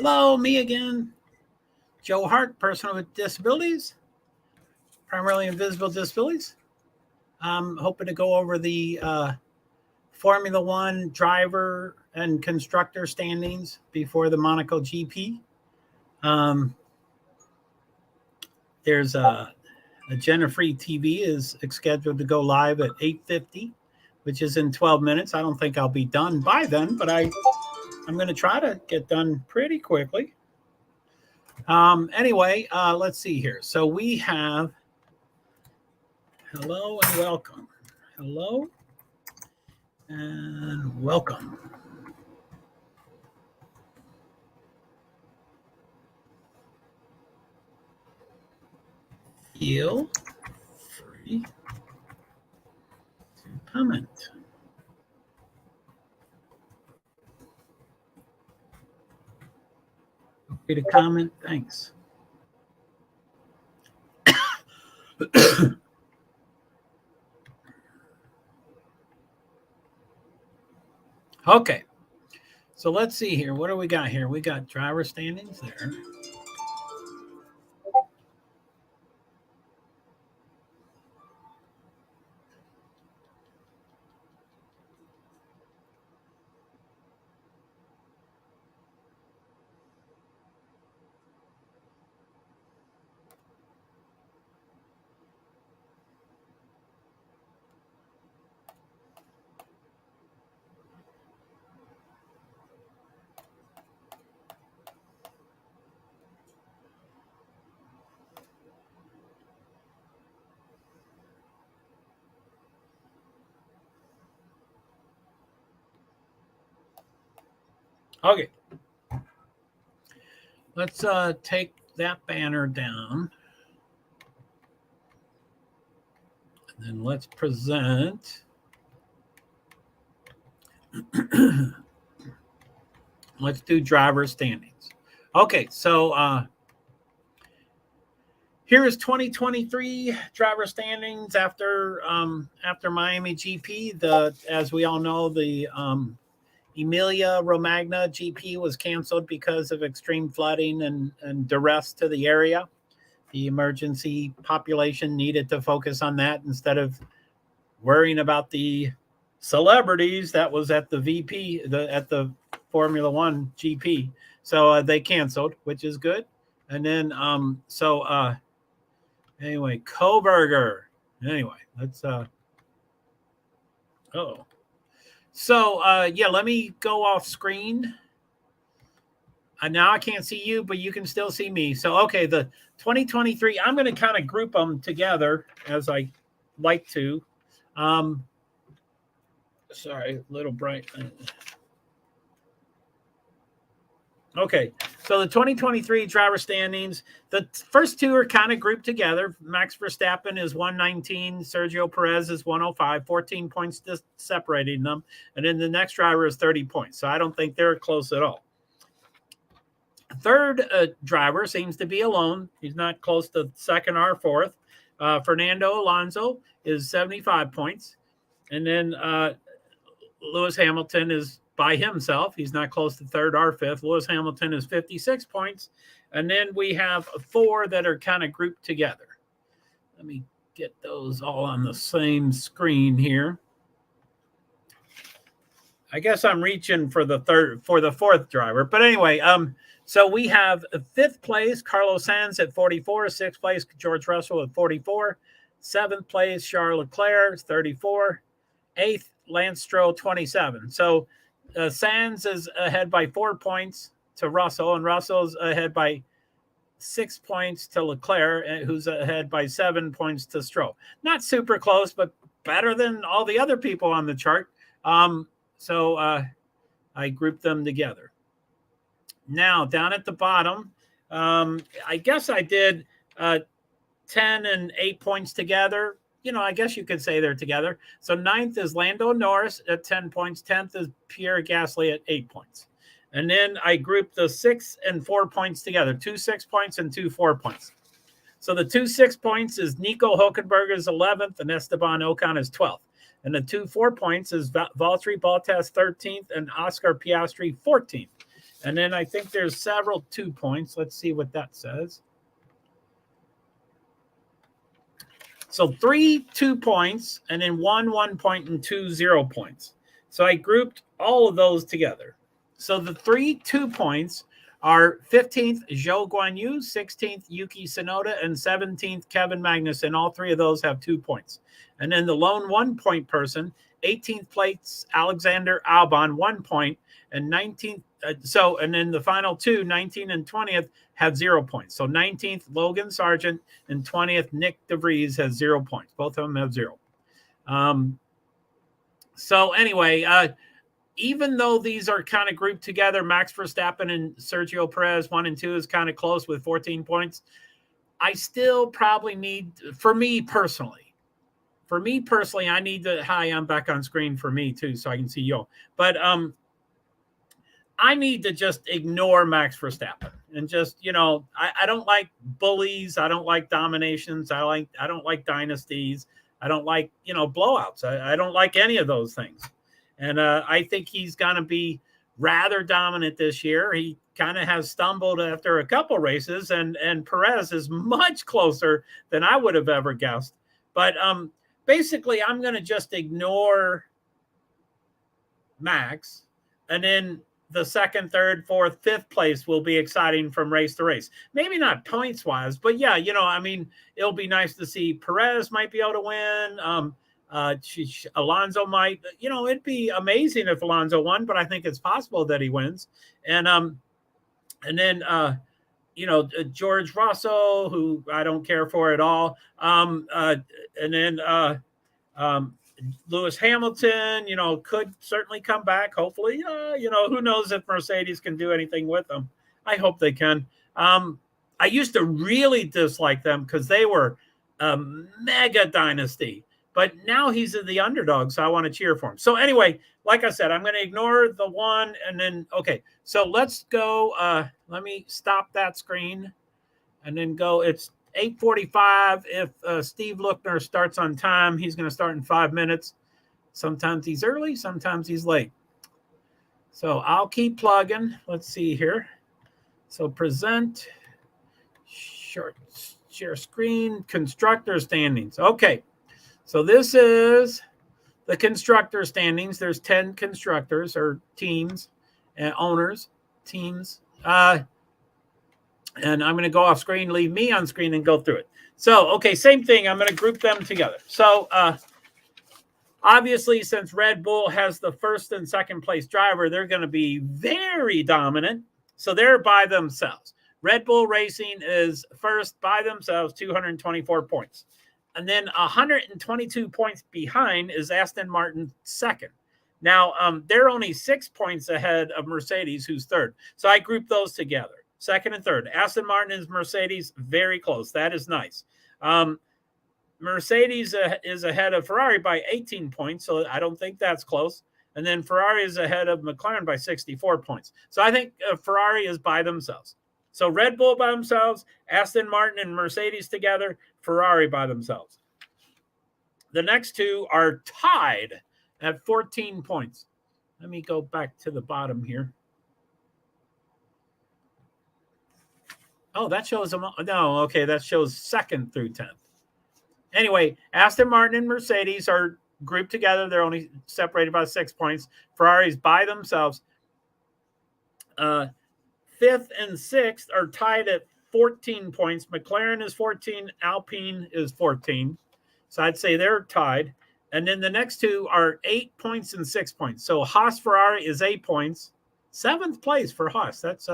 Hello, me again. JoeHart, person with disabilities, primarily invisible disabilities. I'm hoping to go over the Formula One driver and constructor standings before the Monaco GP. There's a Agenda Free TV is scheduled to go live at 8:50, which is in 12 minutes. I don't think I'll be done by then, but I'm going to try to get done pretty quickly. Anyway, let's see here. So we have hello and welcome. Hello and welcome. Feel free to comment. Free to comment. Thanks. Okay. So let's see here. What do we got here? We got driver standings there. Okay. Let's take that banner down. And then let's present. Let's do driver standings. Okay, so here is 2023 driver standings after Miami GP. As we all know, the Emilia Romagna GP was canceled because of extreme flooding and duress to the area. The emergency population needed to focus on that instead of worrying about the celebrities that was at the VP, at the Formula One GP. So they canceled, which is good. And then, anyway, Koberger. Anyway, let's, So, let me go off screen. Now I can't see you, but you can still see me. So, okay, the 2023, I'm going to kind of group them together as I like to. Sorry, a little bright. Okay, so the 2023 driver standings, the first two are kind of grouped together. Max Verstappen is 119, Sergio Perez is 105, 14 points separating them. And then the next driver is 30 points. So I don't think they're close at all. Third driver seems to be alone. He's not close to second or fourth. Fernando Alonso is 75 points. And then Lewis Hamilton is by himself. He's not close to third or fifth. Lewis Hamilton is 56 points. And then we have four that are kind of grouped together. Let me get those all on the same screen here. I guess I'm reaching for the fourth driver. But anyway, so we have fifth place, Carlos Sainz at 44. Sixth place, George Russell at 44. Seventh place, Charles Leclerc, 34. Eighth, Lance Stroll, 27. So Sainz is ahead by 4 points to Russell, and Russell's ahead by 6 points to Leclerc, who's ahead by 7 points to Stroll. Not super close, but better than all the other people on the chart. So I grouped them together. Now, down at the bottom, I guess I did 10 and 8 points together. You know, I guess you could say they're together. So ninth is Lando Norris at 10 points. 10th is Pierre Gasly at 8 points. And then I grouped the 6 and 4 points together, 2 6 points and 2 4 points. So the 2 6 points is Nico Hülkenberg is 11th and Esteban Ocon is 12th. And the 2 4 points is Valtteri Bottas 13th and Oscar Piastri 14th. And then I think there's several 2 points. Let's see what that says. So 3 2 points, and then 1 point, and 2 0 points. So I grouped all of those together. So the 3 2 points are 15th Zhou Guanyu, 16th Yuki Tsunoda, and 17th Kevin Magnussen. All 3 of those have 2 points. And then the lone 1 point person, 18th place Alexander Albon, 1 point, and 19th. And then the final 2, 19 and 20th, have 0 points. So 19th Logan Sargent and 20th Nick DeVries has 0 points. Both of them have 0. So anyway, even though these are kind of grouped together, Max Verstappen and Sergio Perez 1 and 2 is kind of close with 14 points. I still probably need, for me personally, I need to, hi, I'm back on screen for me too, so I can see you. But I need to just ignore Max Verstappen and just, I don't like bullies. I don't like dominations. I don't like dynasties. I don't like, blowouts. I don't like any of those things. And I think he's going to be rather dominant this year. He kind of has stumbled after a couple races, and Perez is much closer than I would have ever guessed. But basically, I'm going to just ignore Max, and then the 2nd, 3rd, 4th, 5th place will be exciting from race to race. Maybe not points wise, but yeah, it'll be nice to see Perez might be able to win. Alonso might, it'd be amazing if Alonso won, but I think it's possible that he wins. And then George Russell, who I don't care for at all. And then Lewis Hamilton, could certainly come back. Hopefully, who knows if Mercedes can do anything with them. I hope they can. I used to really dislike them because they were a mega dynasty, but now he's the underdog, so I want to cheer for him. So anyway, like I said, I'm going to ignore the 1, and then, okay, so let's go. Let me stop that screen and then go. It's 8:45. If Steve Lookner starts on time, he's going to start in 5 minutes. Sometimes he's early, sometimes he's late. So I'll keep plugging. Let's see here. So present, share screen, constructor standings. Okay, so this is the constructor standings. There's 10 constructors or teams and owners, teams. And I'm going to go off screen, leave me on screen, and go through it. So, okay, same thing. I'm going to group them together. So, obviously, since Red Bull has the 1st and 2nd place driver, they're going to be very dominant. So they're by themselves. Red Bull Racing is 1st by themselves, 224 points. And then 122 points behind is Aston Martin 2nd. Now, they're only 6 points ahead of Mercedes, who's 3rd. So I grouped those together. 2nd and 3rd. Aston Martin and Mercedes, very close. That is nice. Mercedes is ahead of Ferrari by 18 points, so I don't think that's close. And then Ferrari is ahead of McLaren by 64 points. So I think Ferrari is by themselves. So Red Bull by themselves, Aston Martin and Mercedes together, Ferrari by themselves. The next 2 are tied at 14 points. Let me go back to the bottom here. Oh, that shows them. No, okay, that shows 2nd through 10th. Anyway, Aston Martin and Mercedes are grouped together. They're only separated by 6 points. Ferrari's by themselves. 5th and 6th are tied at 14 points. McLaren is 14. Alpine is 14. So I'd say they're tied. And then the next 2 are 8 points and 6 points. So Haas Ferrari is 8 points. 7th place for Haas. That's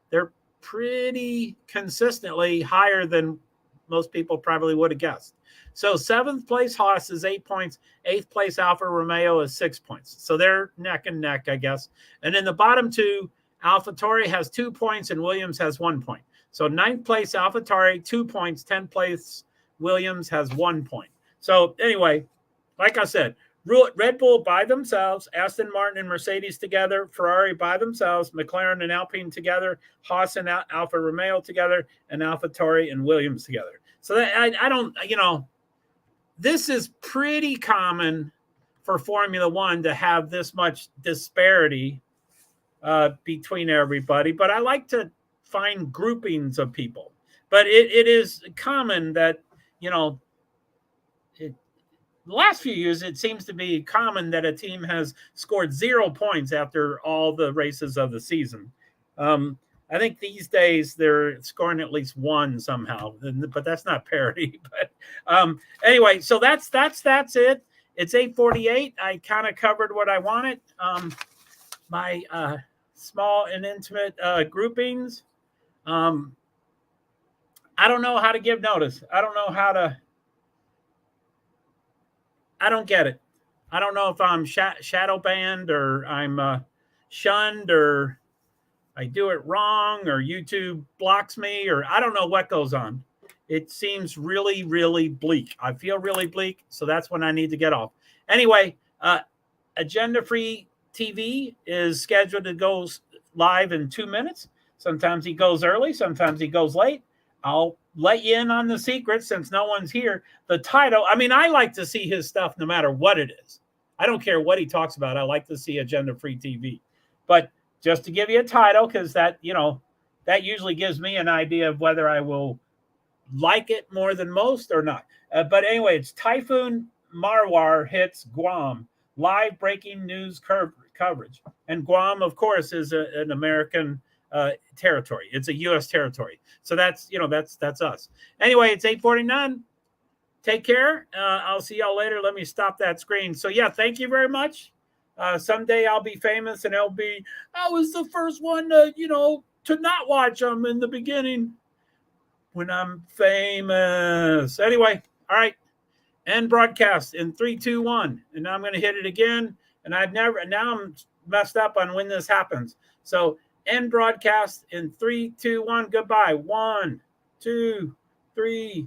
they're pretty consistently higher than most people probably would have guessed. So 7th place Haas is 8 points. 8th place Alfa Romeo is 6 points. So they're neck and neck, I guess. And then the bottom 2, AlphaTauri has 2 points and Williams has 1 point. So 9th place AlphaTauri, 2 points. 10th place Williams has 1 point. So anyway, like I said, Red Bull by themselves, Aston Martin and Mercedes together, Ferrari by themselves, McLaren and Alpine together, Haas and Alfa Romeo together, and AlphaTauri and Williams together. So that, I don't, this is pretty common for Formula One to have this much disparity between everybody, but I like to find groupings of people. But it is common that, you know, the last few years, it seems to be common that a team has scored 0 points after all the races of the season. I think these days they're scoring at least one somehow, but that's not parity. But anyway, so that's it. It's 8:48. I kind of covered what I wanted. My small and intimate groupings. I don't know how to give notice. I don't know how to. I don't get it. I don't know if I'm shadow banned or I'm shunned or I do it wrong or YouTube blocks me or I don't know what goes on. It seems really, really bleak. I feel really bleak. So that's when I need to get off. Anyway, Agenda Free TV is scheduled to go live in 2 minutes. Sometimes he goes early. Sometimes he goes late. I'll let you in on the secret since no one's here. The title, I mean, I like to see his stuff no matter what it is. I don't care what he talks about. I like to see Agenda Free TV. But just to give you a title, because that, you know, that usually gives me an idea of whether I will like it more than most or not. But anyway, it's Typhoon Marwar hits Guam. Live breaking news coverage. And Guam, of course, is an American territory. It's a U.S. territory. So that's, you know, that's us. Anyway, it's 8:49. Take care. I'll see y'all later. Let me stop that screen. So yeah, thank you very much. Someday I'll be famous and it'll be, I was the first one to, you know, to not watch them in the beginning when I'm famous. Anyway, all right. End broadcast in 3, 2, 1. And now I'm going to hit it again. And now I'm messed up on when this happens. So end broadcast in 3, 2, 1. Goodbye. 1, 2, 3.